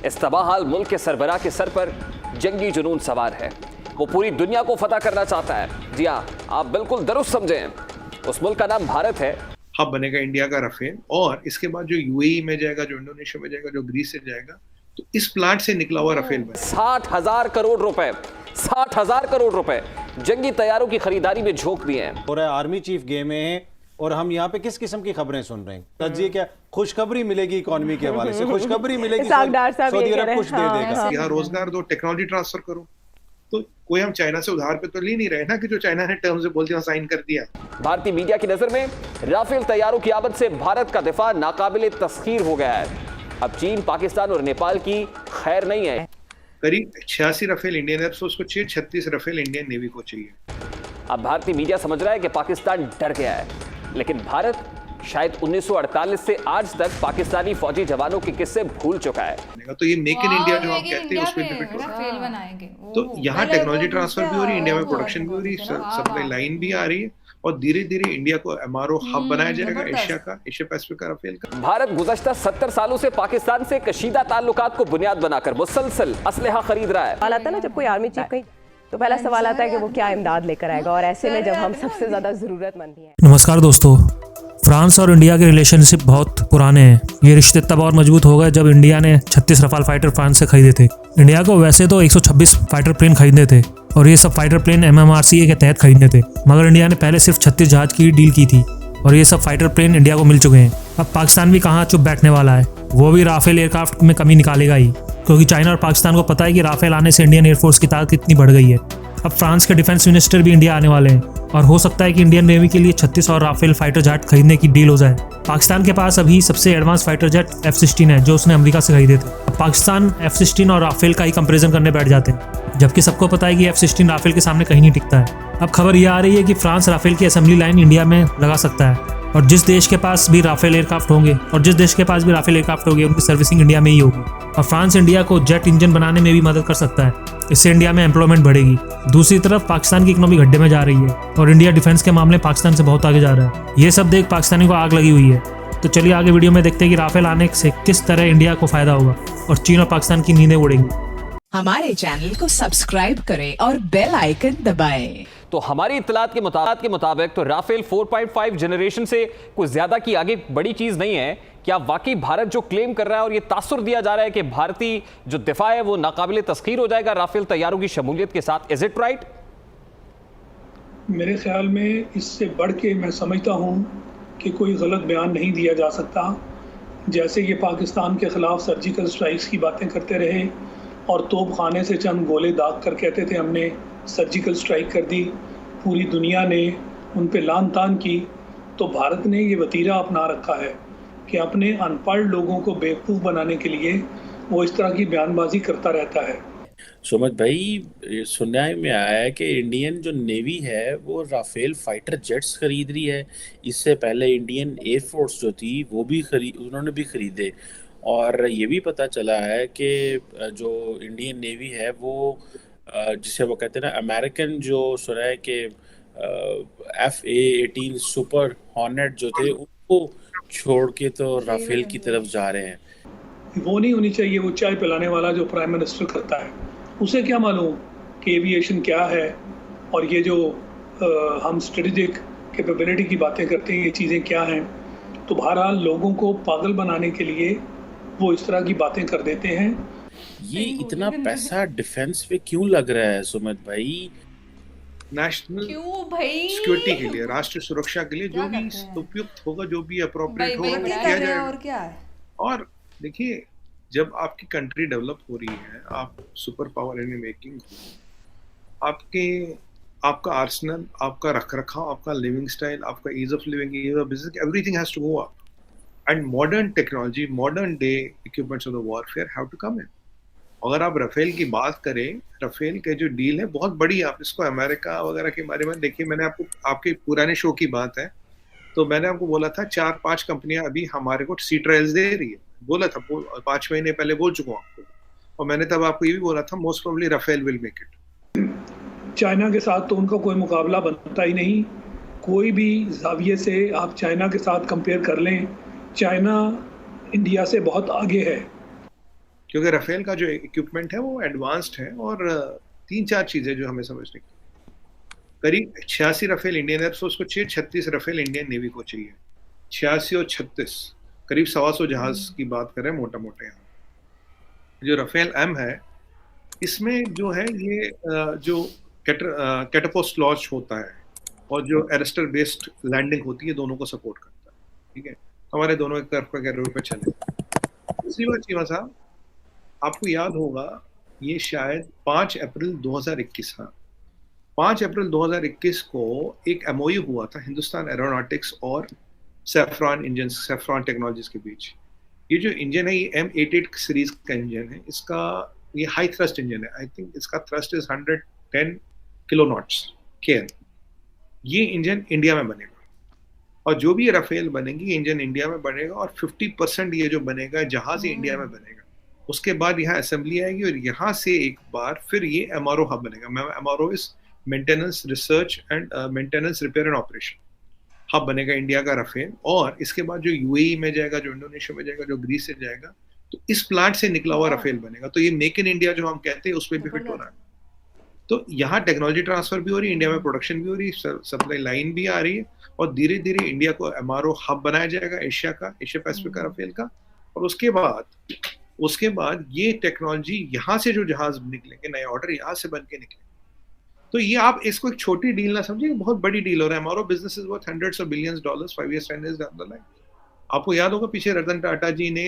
इस तबाहाल मुल्क के सरबराह के सर पर जंगी जुनून सवार है। वो पूरी दुनिया को फतह करना चाहता है। जी हाँ, आप बिल्कुल दुरुस्त समझें। उस मुल्क का नाम भारत है। हब बनेगा इंडिया का राफेल, और इसके बाद जो यूएई में जाएगा, जो इंडोनेशिया में जाएगा, जो ग्रीस से जाएगा, तो इस प्लांट से निकला हुआ राफेल बनेगा। 60,000 करोड़ रुपए, 60,000 करोड़ रुपए जंगी तैयारों की खरीदारी में झोंक दिए हैं। और आर्मी चीफ गए में हैं, और हम यहाँ पे किस किस्म की खबरें सुन रहे हैं? ये क्या खुशखबरी मिलेगी इकोनॉमी के हवाले से? खुशखबरी मिलेगी, सऊदी अरब कुछ दे देगा। यहाँ रोजगार दो, टेक्नोलॉजी ट्रांसफर करो। तो कोई हम चाइना से उधार पे तो ले नहीं रहे ना कि जो चाइना ने टर्म्स में बोल दिया साइन कर दिया। भारतीय मीडिया की नजर में राफेल तैयारों की आमद से भारत का दिफा नाकाबिले तस्खीर हो गया है। अब चीन, पाकिस्तान और नेपाल की खैर नहीं है। करीब 86 राफेल इंडियन एयरफोर्स को चाहिए, 36 राफेल इंडियन नेवी को चाहिए। अब भारतीय मीडिया समझ रहा है कि पाकिस्तान डर गया है, लेकिन भारत शायद 1948 से आज तक पाकिस्तानी फौजी जवानों के किस्से भूल चुका है। तो ये मेक इन इंडिया जो आप कहते हैं उसमें राफेल बनाएंगे। तो यहाँ टेक्नोलॉजी ट्रांसफर भी हो रही है, इंडिया में प्रोडक्शन भी हो रही है, सप्लाई लाइन भी आ रही है, और धीरे धीरे इंडिया को एमआरओ हब बनाया जाएगा एशिया पैसिफिक का राफेल का। भारत गुज़श्ता 70 सालों से पाकिस्तान से कशीदा ताल्लुकात को बुनियाद बनाकर मुसलसल असलहा खरीद रहा है। सवाल आता है ना, जब कोई आर्मी चीफ कहीं, तो पहला सवाल आता है कि वो क्या इमदाद लेकर आएगा, और ऐसे में जब हम सबसे ज्यादा जरूरतमंद ही हैं। नमस्कार दोस्तों, फ्रांस और इंडिया के रिलेशनशिप बहुत पुराने हैं। ये रिश्ते तब और मजबूत हो गए जब इंडिया ने 36 रफाल फाइटर फ्रांस से खरीदे थे। इंडिया को वैसे तो 126 फाइटर प्लेन खरीदने थे, और ये सब फाइटर प्लेन MMRCA के तहत खरीदने थे, मगर इंडिया ने पहले सिर्फ 36 जहाज की डील की थी, और ये सब फाइटर प्लेन इंडिया को मिल चुके हैं। अब पाकिस्तान भी कहाँ चुप बैठने वाला है, वो भी राफेल एयरक्राफ्ट में कमी निकालेगा ही, क्योंकि चाइना और पाकिस्तान को पता है कि राफेल आने से इंडियन एयरफोर्स की ताकत कितनी बढ़ गई है। अब फ्रांस के डिफेंस मिनिस्टर भी इंडिया आने वाले हैं, और हो सकता है कि इंडियन नेवी के लिए 36 और राफेल फाइटर जेट खरीदने की डील हो जाए। पाकिस्तान के पास अभी सबसे एडवांस फाइटर जेट F-16 है, जो उसने अमेरिका से खरीदे थे। अब पाकिस्तान F-16 और राफेल का ही कंपैरिजन करने बैठ जाते हैं, जबकि सबको पता है कि F-16 राफेल के सामने कहीं नहीं टिकता है। अब खबर यह आ रही है कि फ्रांस राफेल की असेंबली लाइन इंडिया में लगा सकता है, और जिस देश के पास भी राफेल एयरक्राफ्ट होंगे उनकी सर्विसिंग इंडिया में ही होगी। और फ्रांस इंडिया को जेट इंजन बनाने में भी मदद कर सकता है, इससे इंडिया में एम्प्लॉयमेंट बढ़ेगी। दूसरी तरफ पाकिस्तान की इकोनॉमी गड्ढे में जा रही है, और इंडिया डिफेंस के मामले पाकिस्तान से बहुत आगे जा रहा है। ये सब देख पाकिस्तानी को आग लगी हुई है। तो चलिए आगे वीडियो में देखते हैं कि राफेल आने से किस तरह इंडिया को फायदा होगा और चीन और पाकिस्तान की नींदें उड़ेंगी। हमारे चैनल को सब्सक्राइब करें और बेल आइकन दबाएं। तो हमारी इत्तलात के मुताबिक तो राफेल 4.5 जनरेशन से कुछ ज्यादा की आगे बड़ी चीज नहीं है। क्या वाकई भारत जो क्लेम कर रहा है और ये तासुर दिया जा रहा है कि भारतीय जो दिफा है वो नाकाबिले तस्खीर हो जाएगा राफेल तैयारों की शमूलियत के साथ, इज इट राइट? मेरे ख्याल में इससे बढ़ के मैं समझता हूँ कि कोई गलत बयान नहीं दिया जा सकता। जैसे ये पाकिस्तान के खिलाफ सर्जिकल स्ट्राइक्स की बातें करते रहे और तोप खाने से चंद गोले दाग कर कहते थे हमने सर्जिकल स्ट्राइक कर दी, पूरी दुनिया ने उन पे लान तान की, तो भारत ने ये वतीरा अपना रखा है कि अपने अनपढ़ लोगों को बेवकूफ़ बनाने के लिए वो इस तरह की बयानबाजी करता रहता है। सुमित भाई, सुनने में आया है कि इंडियन जो नेवी है वो राफेल फाइटर जेट्स खरीद रही है। इससे पहले इंडियन एयरफोर्स जो थी वो भी उन्होंने भी खरीदे, और ये भी पता चला है कि जो इंडियन नेवी है वो जिसे वो कहते हैं ना अमेरिकन, जो सुना है कि F/A-18 सुपर हॉर्नेट जो थे उनको छोड़ के तो राफेल की तरफ जा रहे हैं। वो नहीं होनी चाहिए वो चाय पिलाने वाला जो प्राइम मिनिस्टर करता है, उसे क्या मालूम कि एविएशन क्या है, और ये जो हम स्ट्रेटेजिक कैपेबिलिटी की बातें करते हैं ये चीज़ें क्या हैं। तो बहरहाल लोगों को पागल बनाने के लिए वो इस तरह की बातें कर देते हैं। ये इतना पैसा डिफेंस पे क्यों लग रहा है सुमित भाई? नेशनल सिक्योरिटी के लिए, राष्ट्रीय सुरक्षा के लिए जो भी उपयुक्त होगा, जो भी अप्रोप्रिएट होगा वो किया जाएगा। और क्या है? और देखिए, जब आपकी कंट्री डेवलप हो रही है, आप सुपर पावर इन मेकिंग, आपका आर्सेनल, आपका रखरखाव, आपका लिविंग स्टाइल, आपका ease of living, ease of business, everything has to go up, and modern technology, modern day equipments of the warfare have to come in. अगर आप Rafale की बात करें, राफेल के जो डील है बहुत बड़ी है। आप इसको अमेरिका वगैरह के बारे में देखिए, मैंने आपके पुराने शो की बात है, तो मैंने आपको बोला था 4-5 कंपनियां अभी हमारे को सी ट्रायल्स दे रही है, बोला था 5 महीने पहले बोल चुका हूँ आपको, और मैंने तब आपको ये भी बोला था most probably Rafale will make it. China के साथ तो उनका कोई मुकाबला बनता ही नहीं। कोई भी जाविये से आप चाइना के साथ कंपेयर कर लें, चाइना इंडिया से बहुत आगे है। क्योंकि राफेल का जो इक्विपमेंट है वो एडवांस्ड है और 3-4 चीजें जो हमें समझने की, करीब 86 राफेल इंडियन एयरफोर्स को चाहिए, 36 राफेल इंडियन नेवी को चाहिए। 86 और 36 करीब 125 जहाज की बात करें मोटा मोटा। यहाँ जो राफेल एम है इसमें जो है ये जो कैटापोस्ट लॉन्च होता है और जो एरेस्टर बेस्ड लैंडिंग होती है दोनों को सपोर्ट करता है, ठीक है। हमारे दोनों एक तरफ का रोड पे चले। दूसरी बात चीमा साहब, आपको याद होगा ये शायद 5 अप्रैल 2021 था। 5 अप्रैल 2021 को एक एमओयू हुआ था हिंदुस्तान एरोनॉटिक्स और सैफ्रॉन इंजन, सैफ्रॉन टेक्नोलॉजीज के बीच। ये जो इंजन है ये M88 सीरीज का इंजन है। इसका ये हाई थ्रस्ट इंजन है। आई थिंक इसका thrust is 110 kilo knots care. ये इंजन इंडिया में बनेगा और जो भी राफेल बनेगी इंजन इंडिया में बनेगा और 50% ये जो बनेगा जहाज ही इंडिया में बनेगा। उसके बाद यहाँ असेंबली आएगी और यहाँ से एक बार फिर ये MRO हब बनेगा। MRO is maintenance research and maintenance repair and operation hub बनेगा इंडिया का राफेल। और इसके बाद जो UAE में जाएगा, जो इंडोनेशिया में जाएगा, जो ग्रीस से जाएगा, तो इस प्लांट से निकला हुआ राफेल बनेगा। तो ये मेक इन इंडिया जो हम कहते हैं उस पर भी फिट हो रहा है। तो यहाँ टेक्नोलॉजी ट्रांसफर भी हो रही है, इंडिया में प्रोडक्शन भी हो रही है, सप्लाई लाइन भी आ रही है और धीरे धीरे इंडिया को MRO हब बनाया जाएगा एशिया पैसिफिक का राफेल का। और उसके बाद ये टेक्नोलॉजी यहाँ से जो जहाज निकलेंगे, नए ऑर्डर यहाँ से बन के निकलेंगे। तो ये आप इसको एक छोटी डील ना समझिए, बहुत बड़ी डील हो रहा है। MRO business is worth $hundreds of billions 5 years 10 years down the line। आपको याद होगा पीछे रतन टाटा जी ने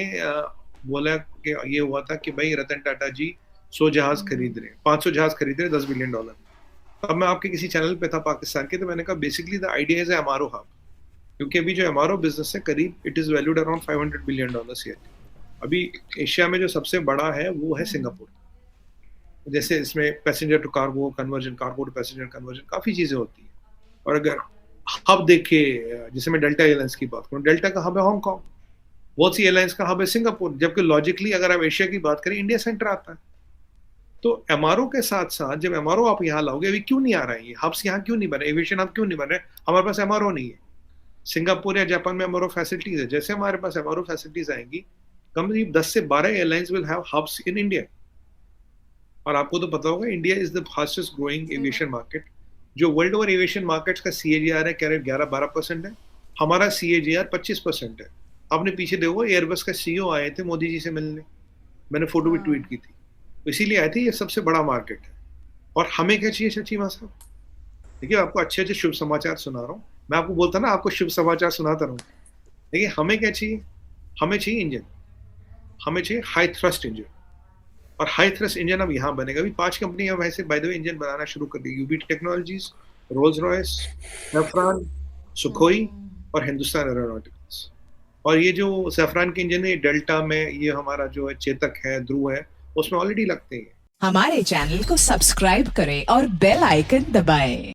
बोला कि ये हुआ था कि भाई रतन टाटा जी 100 जहाज खरीद रहे, 500 जहाज खरीद रहे $10 billion। अब मैं आपके किसी चैनल पे था पाकिस्तान के, तो मैंने कहा basically the idea is MRO hub, क्योंकि अभी जो MRO बिजनेस है करीब it is valued around $500 billion year. अभी एशिया में जो सबसे बड़ा है वो है सिंगापुर। जैसे इसमें passenger to cargo conversion, cargo to passenger conversion, काफी चीजें होती है। और अगर हब देखे, जैसे मैं डेल्टा एयरलाइंस की बात करूँ, डेल्टा का हब है हांगकांग, बहुत सी एयरलाइंस का हब है सिंगापुर। जबकि लॉजिकली अगर आप एशिया की बात करें इंडिया सेंटर आता है। तो MRO के साथ साथ जब MRO आप यहाँ लाओगे, अभी क्यों नहीं आ रहा है ये हब्स, यहाँ क्यों नहीं बने, एविएशन हब क्यों नहीं बन रहे? हमारे पास MRO नहीं है। सिंगापुर या जापान में MRO फैसिलिटीज है। जैसे हमारे पास MRO फैसिलिटीज आएंगी, करीब 10 से 12 airlines will have hubs in India. और आपको तो पता होगा India is the fastest growing aviation market. जो वर्ल्ड ओवर एविएशन मार्केट्स का CAGR है करीब 11-12% है, हमारा CAGR 25% है। आपने पीछे देखो एयरबस का CEO आए थे मोदी जी से मिलने, मैंने फोटो भी ट्वीट की थी। इसीलिए आए थे, ये सबसे बड़ा मार्केट है। और हमें क्या चाहिए चीमा साहब? देखिए आपको अच्छे अच्छे शुभ समाचार सुना रहा हूँ मैं। आपको बोलता ना आपको शुभ समाचार सुनाता रहूँ। देखिए हमें क्या चाहिए? हमें चाहिए इंजन, हमें चाहिए हाई थ्रस्ट इंजन। और हाई थ्रस्ट इंजन अब यहाँ बनेगा। अभी 5 कंपनियां वैसे बाय द वे इंजन बनाना शुरू कर दी, UB technologies, Rolls Royce, saffron, Sukhoi और हिंदुस्तान एरोनॉटिक्स। और ये जो सैफ्रॉन के इंजन है डेल्टा में, ये हमारा जो है चेतक है, ध्रुव है, उसमें ऑलरेडी लगते हैं। हमारे चैनल को सब्सक्राइब करें और बेल आइकन दबाएं।